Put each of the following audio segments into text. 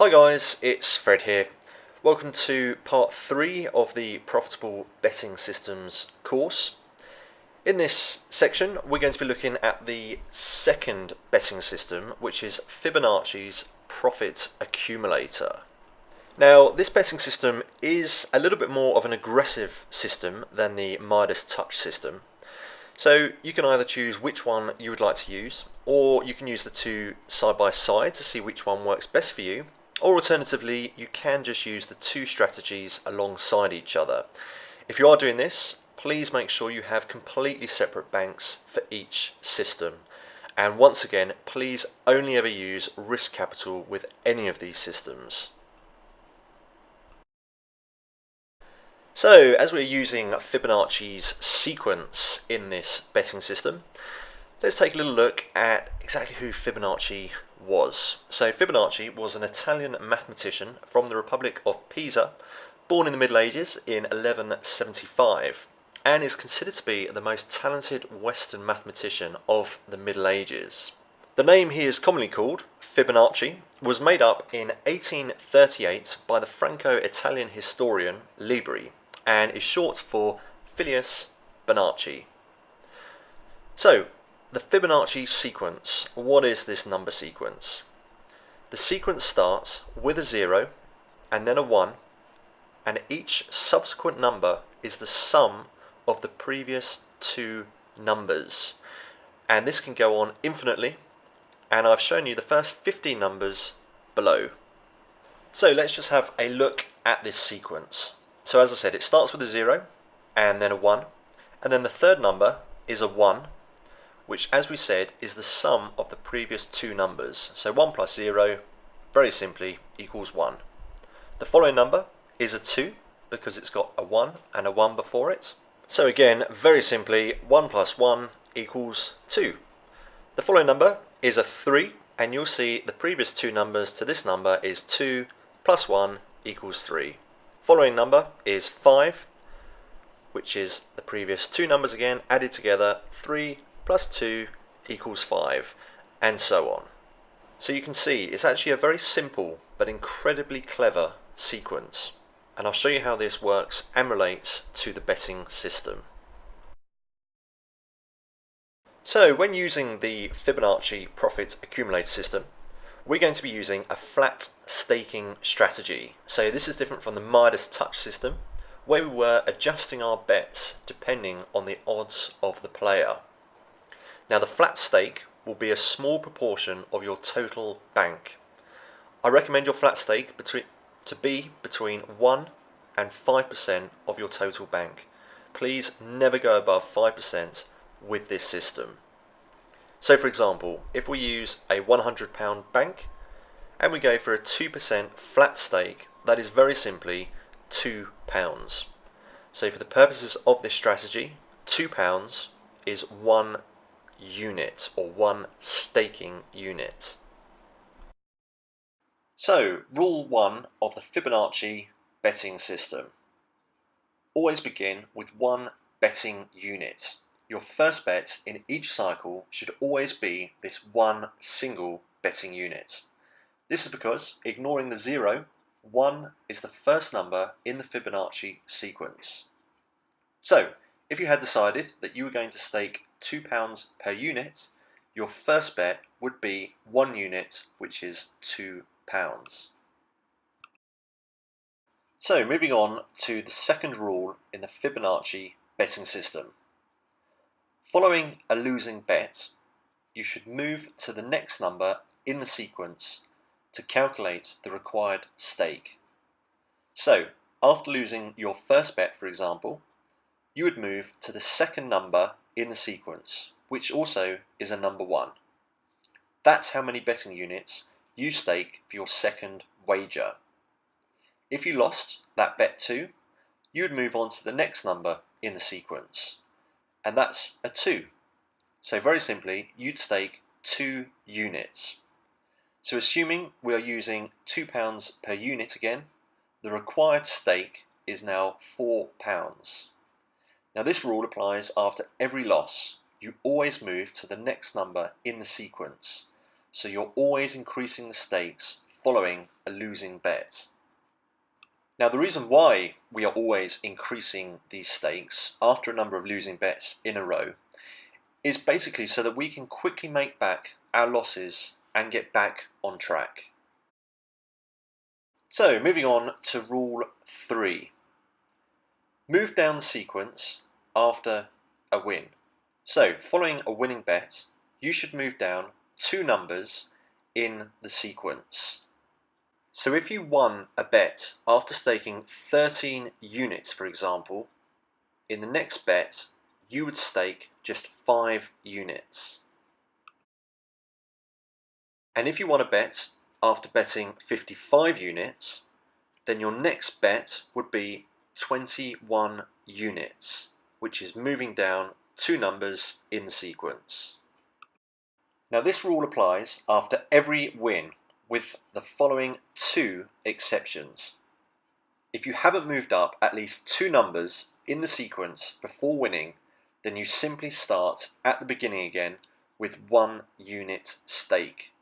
Hi guys, it's Fred here. Welcome to part 3 of the Profitable Betting Systems course. In this section we're going to be looking at the second betting system, which is Fibonacci's Profit Accumulator. Now this betting system is a little bit more of an aggressive system than the Midas Touch system. So you can either choose which one you would like to use, or you can use the two side by side to see which one works best for you. Or alternatively, you can just use the two strategies alongside each other. If you are doing this, please make sure you have completely separate banks for each system. And once again, please only ever use risk capital with any of these systems. So, as we're using Fibonacci's sequence in this betting system, let's take a little look at exactly who Fibonacci was. So Fibonacci was an Italian mathematician from the Republic of Pisa, born in the Middle Ages in 1175, and is considered to be the most talented Western mathematician of the Middle Ages. The name he is commonly called, Fibonacci, was made up in 1838 by the Franco-Italian historian Libri, and is short for Filius Bonacci. So, the Fibonacci sequence. What is this number sequence? The sequence starts with a 0 and then a 1, and each subsequent number is the sum of the previous two numbers. And this can go on infinitely, and I've shown you the first 15 numbers below. So let's just have a look at this sequence. So as I said, it starts with a 0 and then a 1, and then the third number is a 1, which, as we said, is the sum of the previous two numbers. So 1 plus 0, very simply, equals 1. The following number is a 2, because it's got a 1 and a 1 before it. So again, very simply, 1 plus 1 equals 2. The following number is a 3, and you'll see the previous two numbers to this number is 2 plus 1 equals 3. Following number is 5, which is the previous two numbers again added together, 3 plus 2 equals 5, and so on. So you can see it's actually a very simple but incredibly clever sequence, and I'll show you how this works and relates to the betting system. So when using the Fibonacci Profit Accumulator system, we're going to be using a flat staking strategy. So this is different from the Midas Touch system, where we were adjusting our bets depending on the odds of the player. Now the flat stake will be a small proportion of your total bank. I recommend your flat stake to be between 1 and 5% of your total bank. Please never go above 5% with this system. So for example, if we use a £100 bank and we go for a 2% flat stake, that is very simply £2. So for the purposes of this strategy, £2 is 1 unit, or 1 staking unit. So, rule 1 of the Fibonacci betting system. Always begin with 1 betting unit. Your first bet in each cycle should always be this 1 single betting unit. This is because, ignoring the 0, 1 is the first number in the Fibonacci sequence. So, if you had decided that you were going to stake £2 per unit, your first bet would be 1 unit, which is £2. So moving on to the second rule in the Fibonacci betting system. Following a losing bet, you should move to the next number in the sequence to calculate the required stake. So after losing your first bet, for example, you would move to the second number in the sequence, which also is a number 1. That's how many betting units you stake for your second wager. If you lost that bet too, you would move on to the next number in the sequence, and that's a 2. So very simply, you'd stake 2 units. So assuming we are using £2 per unit again, the required stake is now £4. Now this rule applies after every loss. You always move to the next number in the sequence. So you're always increasing the stakes following a losing bet. Now, the reason why we are always increasing these stakes after a number of losing bets in a row is basically so that we can quickly make back our losses and get back on track. So, moving on to rule 3. Move down the sequence after a win. So, following a winning bet, you should move down 2 numbers in the sequence. So if you won a bet after staking 13 units, for example, in the next bet, you would stake just 5 units. And if you won a bet after betting 55 units, then your next bet would be 21 units, which is moving down 2 numbers in the sequence. Now this rule applies after every win, with the following 2 exceptions. If you haven't moved up at least 2 numbers in the sequence before winning, then you simply start at the beginning again with 1 unit stake.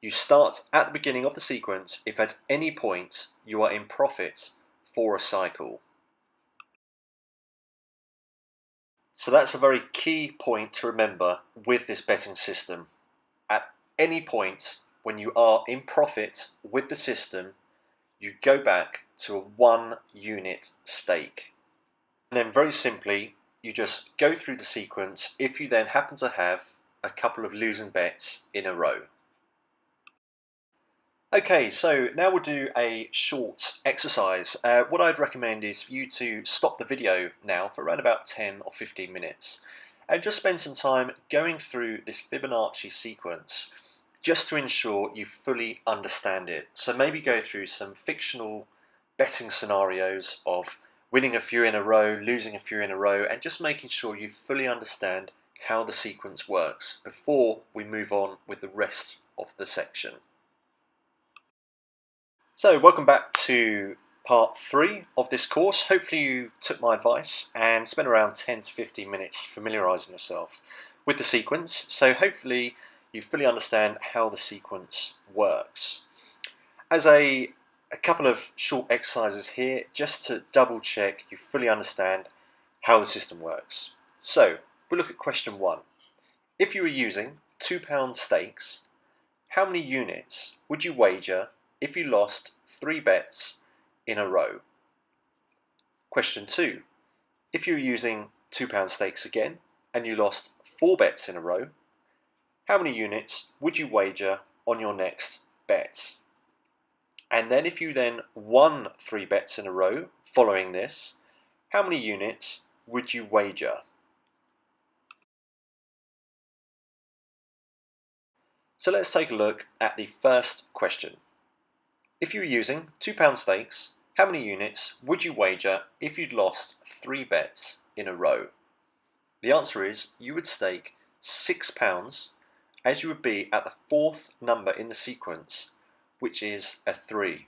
You start at the beginning of the sequence if at any point you are in profit for a cycle. So that's a very key point to remember with this betting system. At any point when you are in profit with the system, you go back to a 1 unit stake. And then very simply, you just go through the sequence if you then happen to have a couple of losing bets in a row. Okay, so now we'll do a short exercise. What I'd recommend is for you to stop the video now for around about 10 or 15 minutes and just spend some time going through this Fibonacci sequence just to ensure you fully understand it. So maybe go through some fictional betting scenarios of winning a few in a row, losing a few in a row, and just making sure you fully understand how the sequence works before we move on with the rest of the section. So welcome back to part 3 of this course. Hopefully you took my advice and spent around 10 to 15 minutes familiarising yourself with the sequence. So hopefully you fully understand how the sequence works. As a couple of short exercises here, just to double check you fully understand how the system works. So we'll look at question 1. If you were using £2 stakes, how many units would you wager if you lost 3 bets in a row? Question 2. If you're using £2 stakes again and you lost 4 bets in a row, how many units would you wager on your next bet? And then if you then won 3 bets in a row following this, how many units would you wager? So let's take a look at the first question. If you were using £2 stakes, how many units would you wager if you'd lost 3 bets in a row? The answer is you would stake £6 as you would be at the 4th number in the sequence, which is a 3.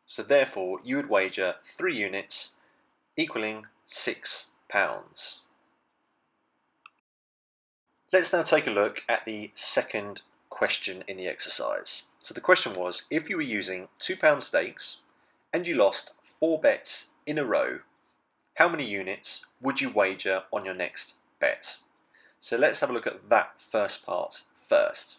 So therefore you would wager 3 units equaling £6. Let's now take a look at the second question in the exercise. So the question was, if you were using £2 stakes and you lost 4 bets in a row, how many units would you wager on your next bet? So let's have a look at that first part first.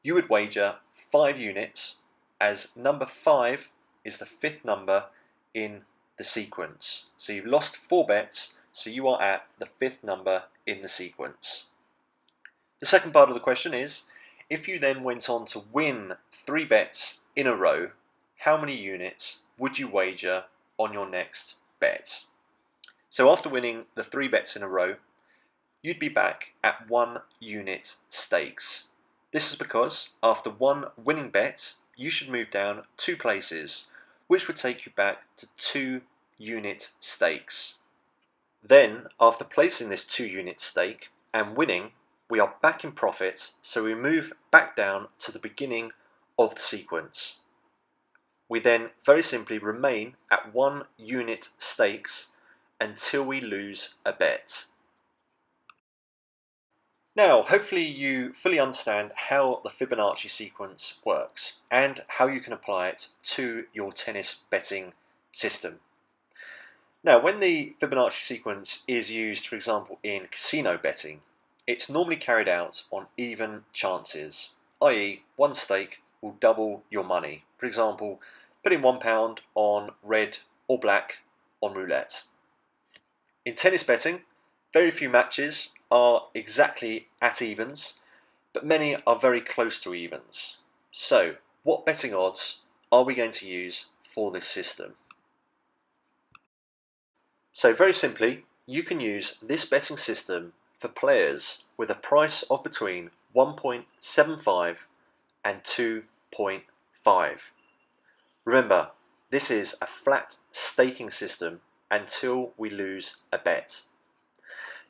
You would wager 5 units as number 5 is the 5th number in the sequence. So you've lost 4 bets, so you are at the 5th number in the sequence. The second part of the question is, if you then went on to win 3 bets in a row, how many units would you wager on your next bet? So after winning the 3 bets in a row, you'd be back at 1 unit stakes. This is because after 1 winning bet, you should move down 2 places, which would take you back to 2 unit stakes. Then, after placing this 2 unit stake and winning, we are back in profit, so we move back down to the beginning of the sequence. We then very simply remain at 1 unit stakes until we lose a bet. Now, hopefully you fully understand how the Fibonacci sequence works and how you can apply it to your tennis betting system. Now, when the Fibonacci sequence is used, for example, in casino betting, it's normally carried out on even chances, i.e. one stake will double your money. For example, putting £1 on red or black on roulette. In tennis betting, very few matches are exactly at evens, but many are very close to evens. So, what betting odds are we going to use for this system? So very simply, you can use this betting system for players with a price of between 1.75 and 2.5. Remember, this is a flat staking system until we lose a bet.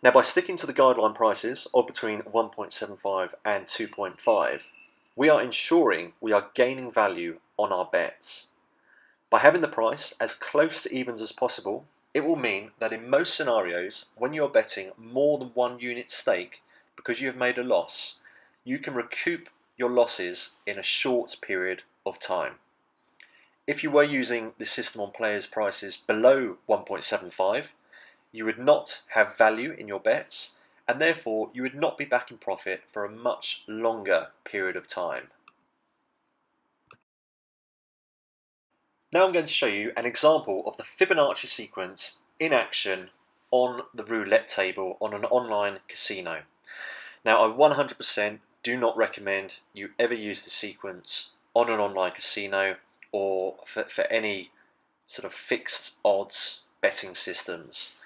Now, by sticking to the guideline prices of between 1.75 and 2.5, we are ensuring we are gaining value on our bets. By having the price as close to evens as possible, it will mean that in most scenarios, when you're betting more than 1 unit stake because you have made a loss, you can recoup your losses in a short period of time. If you were using this system on players' prices below 1.75, you would not have value in your bets, and therefore you would not be back in profit for a much longer period of time. Now I'm going to show you an example of the Fibonacci sequence in action on the roulette table on an online casino. Now, I 100% do not recommend you ever use the sequence on an online casino or for any sort of fixed odds betting systems.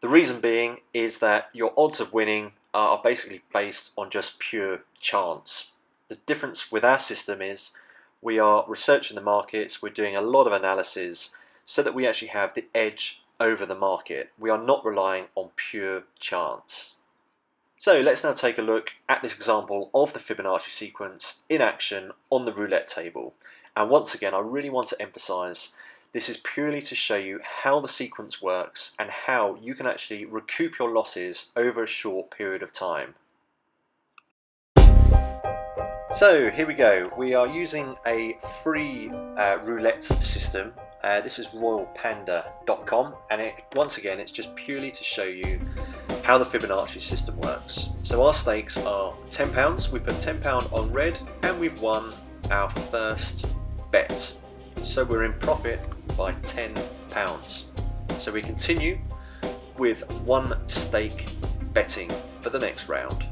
The reason being is that your odds of winning are basically based on just pure chance. The difference with our system is we are researching the markets, we're doing a lot of analysis so that we actually have the edge over the market. We are not relying on pure chance. So let's now take a look at this example of the Fibonacci sequence in action on the roulette table. And once again, I really want to emphasize this is purely to show you how the sequence works and how you can actually recoup your losses over a short period of time. So here we go, we are using a free roulette system. This is royalpanda.com, and once again it's just purely to show you how the Fibonacci system works. So our stakes are £10, we put £10 on red and we've won our first bet. So we're in profit by £10. So we continue with one stake betting for the next round.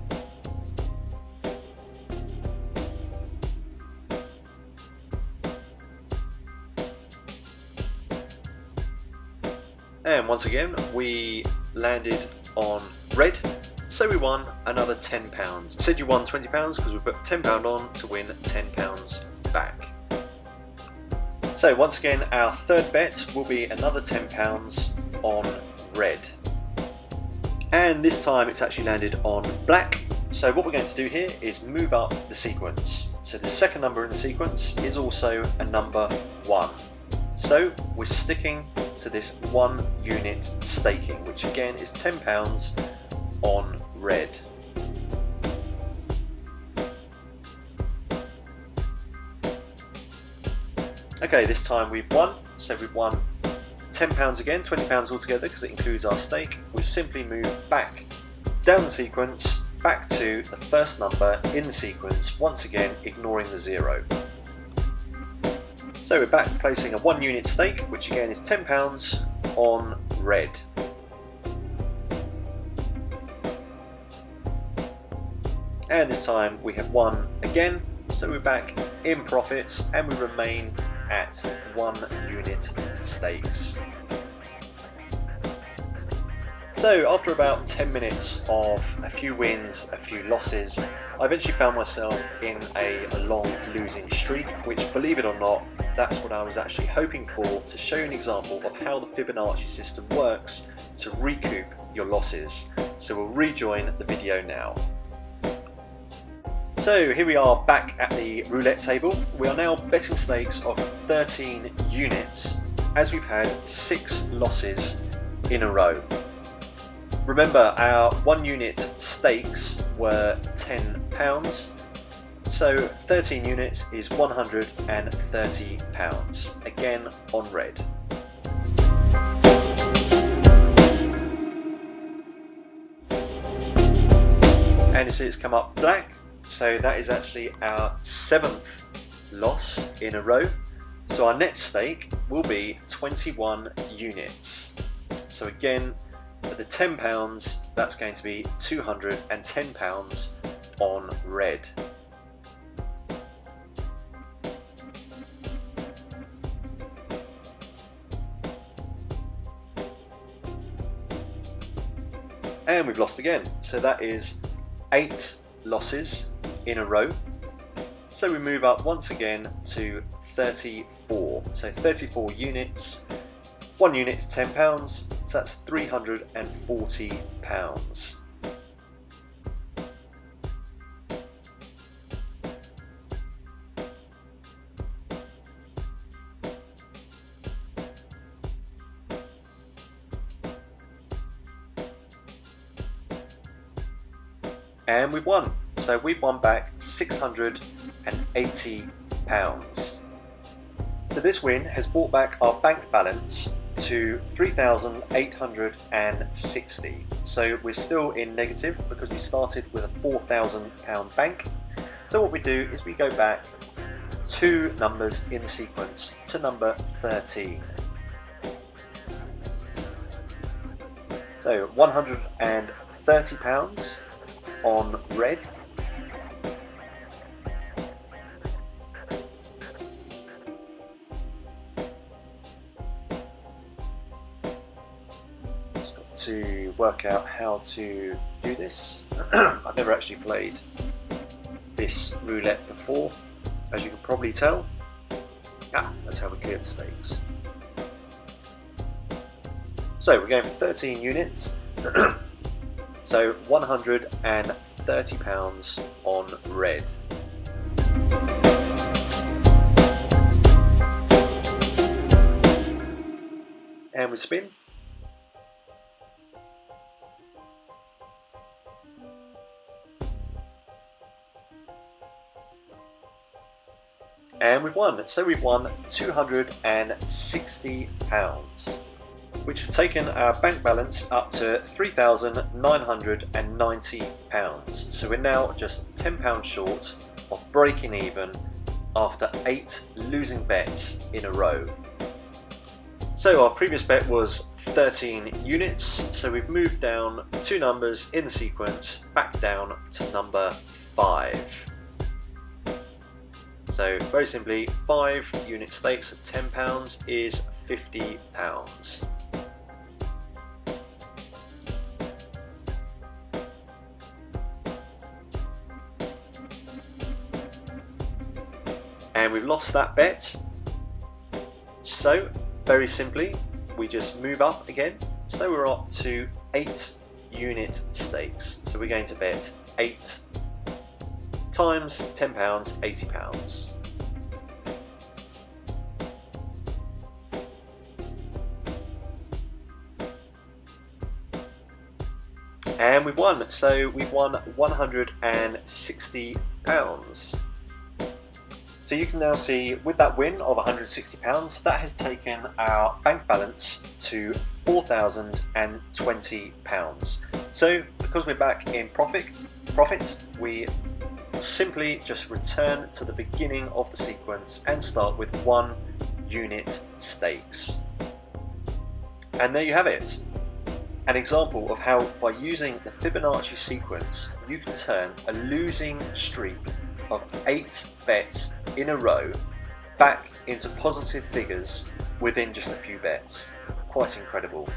And once again, we landed on red, so we won another £10. I said you won £20 because we put £10 on to win £10 back. So once again, our third bet will be another £10 on red. And this time it's actually landed on black. So what we're going to do here is move up the sequence. So the second number in the sequence is also a number 1. So we're sticking to this 1 unit staking, which again is £10 on red. Okay, this time we've won, so we've won £10 again, £20 altogether because it includes our stake. We simply move back down the sequence, back to the first number in the sequence, once again ignoring the 0. So we're back placing a 1 unit stake, which again is £10 on red. And this time we have won again, so we're back in profits and we remain at 1 unit stakes. So after about 10 minutes of a few wins, a few losses, I eventually found myself in a long losing streak, which, believe it or not, that's what I was actually hoping for, to show you an example of how the Fibonacci system works to recoup your losses. So we'll rejoin the video now. So here we are back at the roulette table. We are now betting stakes of 13 units as we've had 6 losses in a row. Remember, our 1 unit stakes were £10. So 13 units is £130, again on red. And you see it's come up black, so that is actually our 7th loss in a row. So our next stake will be 21 units. So again, at the £10, that's going to be £210 on red. And we've lost again, so that is 8 losses in a row. So we move up once again to 34. So 34 units, 1 unit is £10, so that's £340. And we've won. So we've won back £680. So this win has brought back our bank balance to 3,860. So we're still in negative because we started with a £4,000 bank. So what we do is we go back 2 numbers in the sequence to number 13. So £130 on red, just got to work out how to do this. I've never actually played this roulette before, as you can probably tell. That's how we clear the stakes. So we're going for 13 units. So £130 on red. And we spin. And we've won. So we've won £260. Which has taken our bank balance up to £3,990. So we're now just £10 short of breaking even after 8 losing bets in a row. So our previous bet was 13 units, so we've moved down 2 numbers in the sequence back down to number 5. So very simply, 5 unit stakes at £10 is £50. And we've lost that bet, so very simply we just move up again, so we're up to 8 unit stakes. So we're going to bet 8 times £10, £80. And we've won, so we've won £160. So you can now see with that win of £160, that has taken our bank balance to £4,020. So because we're back in profit, we simply just return to the beginning of the sequence and start with 1 unit stakes. And there you have it. An example of how by using the Fibonacci sequence you can turn a losing streak of 8 bets in a row back into positive figures within just a few bets. Quite incredible.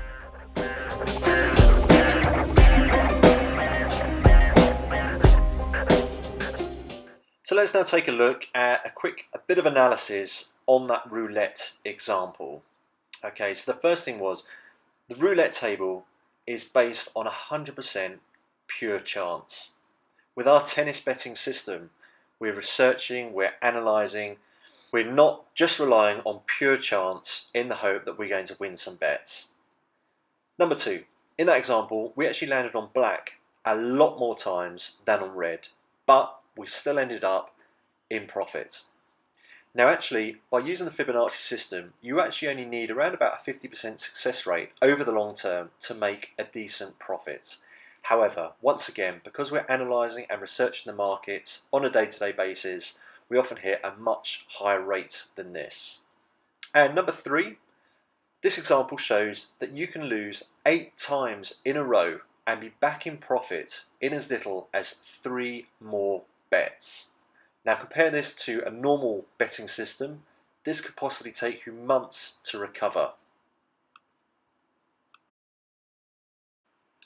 So let's now take a look at a bit of analysis on that roulette example. Okay, so the first thing was the roulette table is based on 100% pure chance. With our tennis betting system, we're researching, we're analysing, we're not just relying on pure chance in the hope that we're going to win some bets. Number 2, in that example, we actually landed on black a lot more times than on red, but we still ended up in profit. Now actually, by using the Fibonacci system, you actually only need around about a 50% success rate over the long term to make a decent profit. However, once again, because we're analysing and researching the markets on a day-to-day basis, we often hit a much higher rate than this. And number 3, this example shows that you can lose 8 times in a row and be back in profit in as little as 3 more bets. Now compare this to a normal betting system. This could possibly take you months to recover.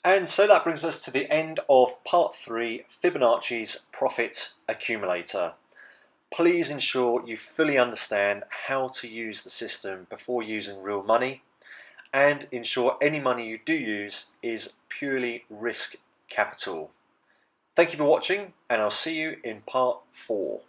And so that brings us to the end of part 3, Fibonacci's Profit Accumulator. Please ensure you fully understand how to use the system before using real money, and ensure any money you do use is purely risk capital. Thank you for watching, and I'll see you in part 4.